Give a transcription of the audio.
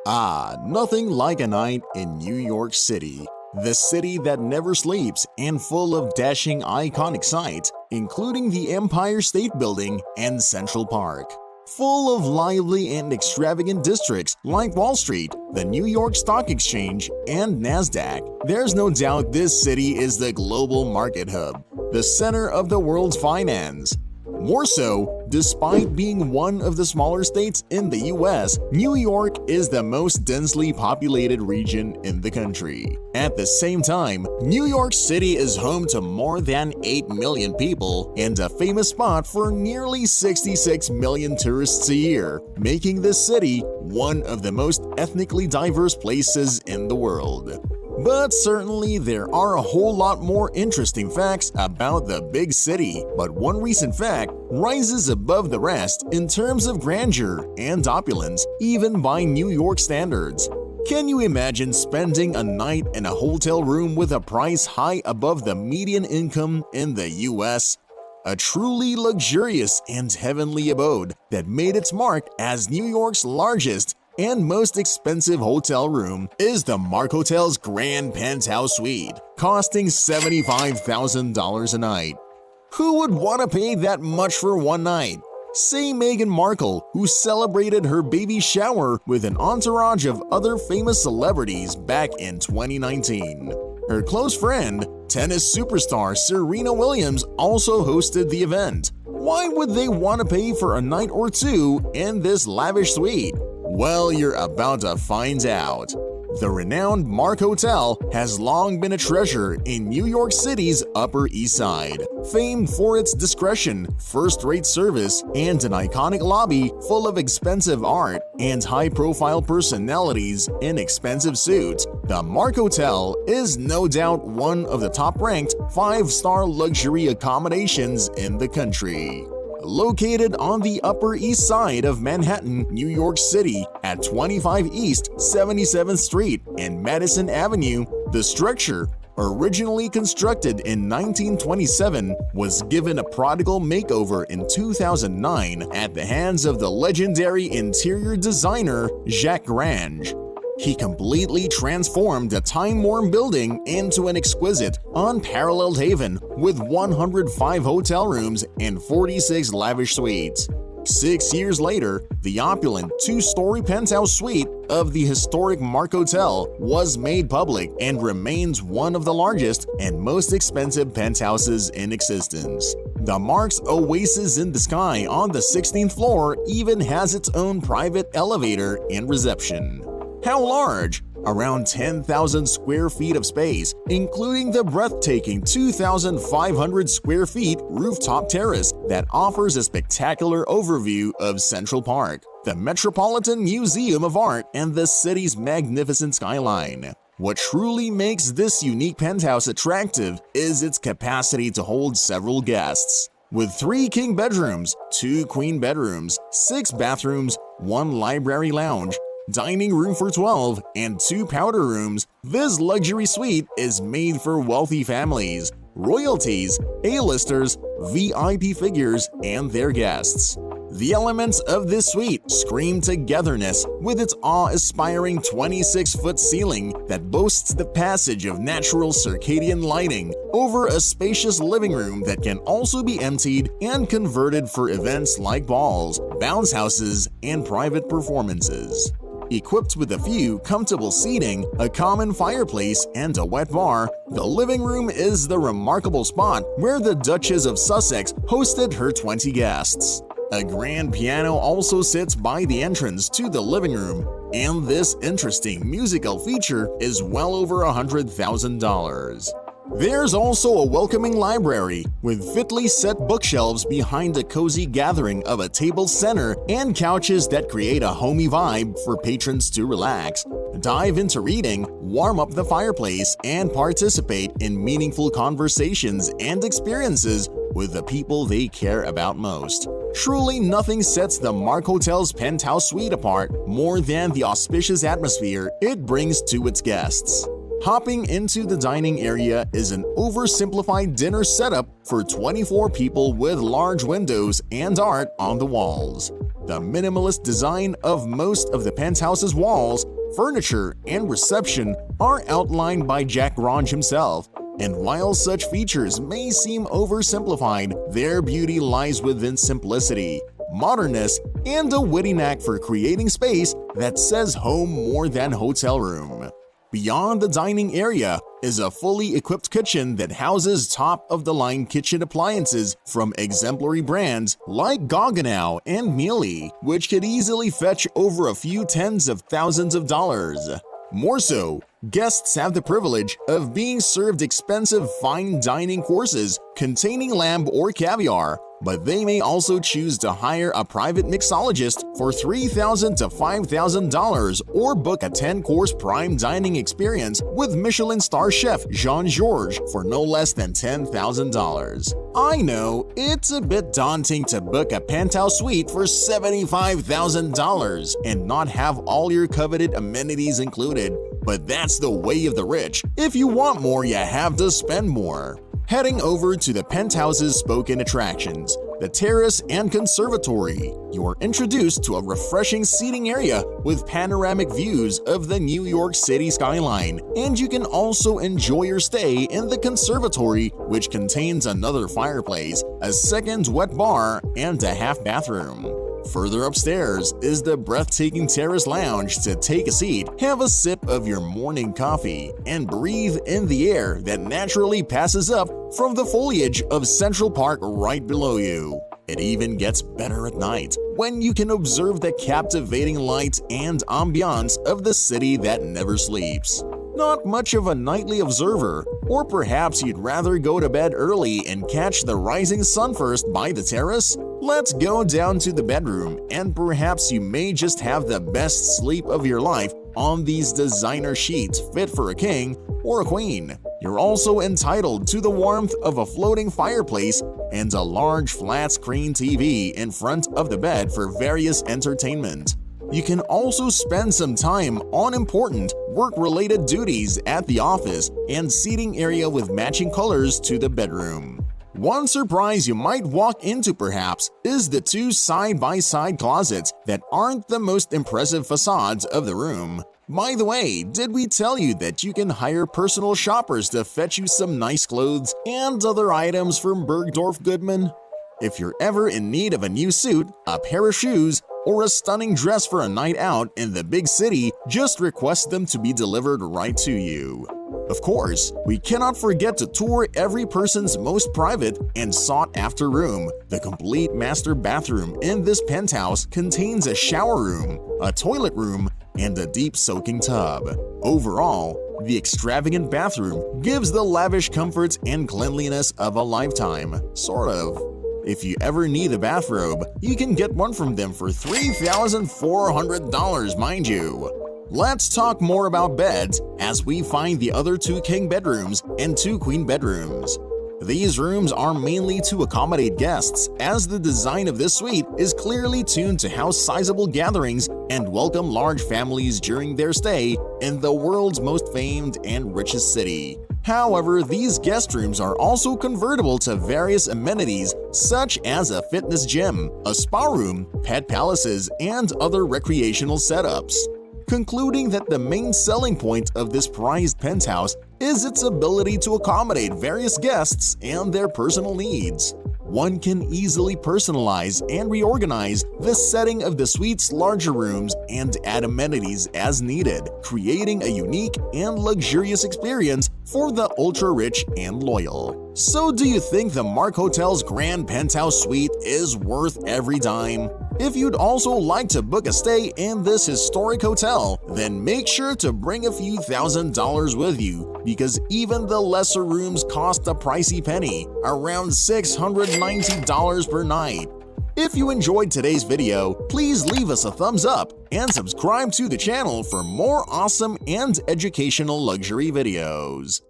Nothing like a night in New York City. The city that never sleeps and full of dashing iconic sights, including the Empire State Building and Central Park. Full of lively and extravagant districts like Wall Street, the New York Stock Exchange, and NASDAQ, there's no doubt this city is the global market hub, the center of the world's finance. More so, despite being one of the smaller states in the US, New York is the most densely populated region in the country. At the same time, New York City is home to more than 8 million people and a famous spot for nearly 66 million tourists a year, making this city one of the most ethnically diverse places in the world. But certainly there are a whole lot more interesting facts about the big city, but one recent fact rises above the rest in terms of grandeur and opulence, even by New York standards. Can you imagine spending a night in a hotel room with a price high above the median income in the US? A truly luxurious and heavenly abode that made its mark as New York's largest and most expensive hotel room is the Mark Hotel's Grand Penthouse Suite, costing $75,000 a night. Who would want to pay that much for one night? Say Meghan Markle, who celebrated her baby shower with an entourage of other famous celebrities back in 2019. Her close friend, tennis superstar Serena Williams, also hosted the event. Why would they want to pay for a night or two in this lavish suite? Well, you're about to find out. The renowned Mark Hotel has long been a treasure in New York City's Upper East Side, famed for its discretion, first-rate service, and an iconic lobby full of expensive art and high-profile personalities in expensive suits. The Mark Hotel is no doubt one of the top-ranked 5-star luxury accommodations in the country. Located on the Upper East Side of Manhattan, New York City, at 25 East 77th Street and Madison Avenue, the structure, originally constructed in 1927, was given a prodigal makeover in 2009 at the hands of the legendary interior designer Jacques Grange. He completely transformed a time-worn building into an exquisite, unparalleled haven with 105 hotel rooms and 46 lavish suites. 6 years later, the opulent 2-story penthouse suite of the historic Mark Hotel was made public and remains one of the largest and most expensive penthouses in existence. The Mark's oasis in the sky on the 16th floor even has its own private elevator and reception. How large? Around 10,000 square feet of space, including the breathtaking 2,500 square feet rooftop terrace that offers a spectacular overview of Central Park, the Metropolitan Museum of Art, and the city's magnificent skyline. What truly makes this unique penthouse attractive is its capacity to hold several guests. With 3 king bedrooms, 2 queen bedrooms, 6 bathrooms, 1 library lounge, dining room for 12, and 2 powder rooms, this luxury suite is made for wealthy families, royalties, A-listers, VIP figures, and their guests. The elements of this suite scream togetherness with its awe-inspiring 26-foot ceiling that boasts the passage of natural circadian lighting over a spacious living room that can also be emptied and converted for events like balls, bounce houses, and private performances. Equipped with a few comfortable seating, a common fireplace, and a wet bar, the living room is the remarkable spot where the Duchess of Sussex hosted her 20 guests. A grand piano also sits by the entrance to the living room, and this interesting musical feature is well over $100,000. There's also a welcoming library with fitly set bookshelves behind a cozy gathering of a table center and couches that create a homey vibe for patrons to relax, dive into reading, warm up the fireplace, and participate in meaningful conversations and experiences with the people they care about most. Truly nothing sets the Mark Hotel's penthouse suite apart more than the auspicious atmosphere it brings to its guests. Hopping into the dining area is an oversimplified dinner setup for 24 people with large windows and art on the walls. The minimalist design of most of the penthouse's walls furniture, and reception are outlined by Jack Ronge himself. And while such features may seem oversimplified, their beauty lies within simplicity, modernness, and a witty knack for creating space that says home more than hotel room. Beyond the dining area is a fully equipped kitchen that houses top-of-the-line kitchen appliances from exemplary brands like Gaggenau and Miele, which could easily fetch over a few tens of thousands of dollars. More so, guests have the privilege of being served expensive fine dining courses containing lamb or caviar, but they may also choose to hire a private mixologist for $3,000 to $5,000 or book a 10-course prime dining experience with Michelin star chef Jean-Georges for no less than $10,000. I know, it's a bit daunting to book a penthouse suite for $75,000 and not have all your coveted amenities included, but that's the way of the rich. If you want more, you have to spend more. Heading over to the penthouse's spoken attractions, the terrace and conservatory, you are introduced to a refreshing seating area with panoramic views of the New York City skyline, and you can also enjoy your stay in the conservatory, which contains another fireplace, a second wet bar, and a half bathroom. Further upstairs is the breathtaking terrace lounge to take a seat, have a sip of your morning coffee, and breathe in the air that naturally passes up from the foliage of Central Park right below you. It even gets better at night, when you can observe the captivating light and ambiance of the city that never sleeps. Not much of a nightly observer, or perhaps you'd rather go to bed early and catch the rising sun first by the terrace? Let's go down to the bedroom, and perhaps you may just have the best sleep of your life on these designer sheets fit for a king or a queen. You're also entitled to the warmth of a floating fireplace and a large flat-screen TV in front of the bed for various entertainment. You can also spend some time on important work-related duties at the office and seating area with matching colors to the bedroom. One surprise you might walk into perhaps is the two side-by-side closets that aren't the most impressive facades of the room. By the way, did we tell you that you can hire personal shoppers to fetch you some nice clothes and other items from Bergdorf Goodman? If you're ever in need of a new suit, a pair of shoes, or a stunning dress for a night out in the big city, just request them to be delivered right to you. Of course, we cannot forget to tour every person's most private and sought-after room. The complete master bathroom in this penthouse contains a shower room, a toilet room, and a deep soaking tub. Overall, the extravagant bathroom gives the lavish comforts and cleanliness of a lifetime, sort of. If you ever need a bathrobe, you can get one from them for $3,400, mind you. Let's talk more about beds as we find the other two king bedrooms and two queen bedrooms. These rooms are mainly to accommodate guests, as the design of this suite is clearly tuned to house sizable gatherings and welcome large families during their stay in the world's most famed and richest city. However, these guest rooms are also convertible to various amenities such as a fitness gym, a spa room, pet palaces, and other recreational setups. Concluding that the main selling point of this prized penthouse is its ability to accommodate various guests and their personal needs. One can easily personalize and reorganize the setting of the suite's larger rooms and add amenities as needed, creating a unique and luxurious experience for the ultra-rich and loyal. So do you think the Mark Hotel's Grand Penthouse Suite is worth every dime? If you'd also like to book a stay in this historic hotel, then make sure to bring a few $1,000s with you, because even the lesser rooms cost a pricey penny, around $690 per night. If you enjoyed today's video, please leave us a thumbs up and subscribe to the channel for more awesome and educational luxury videos.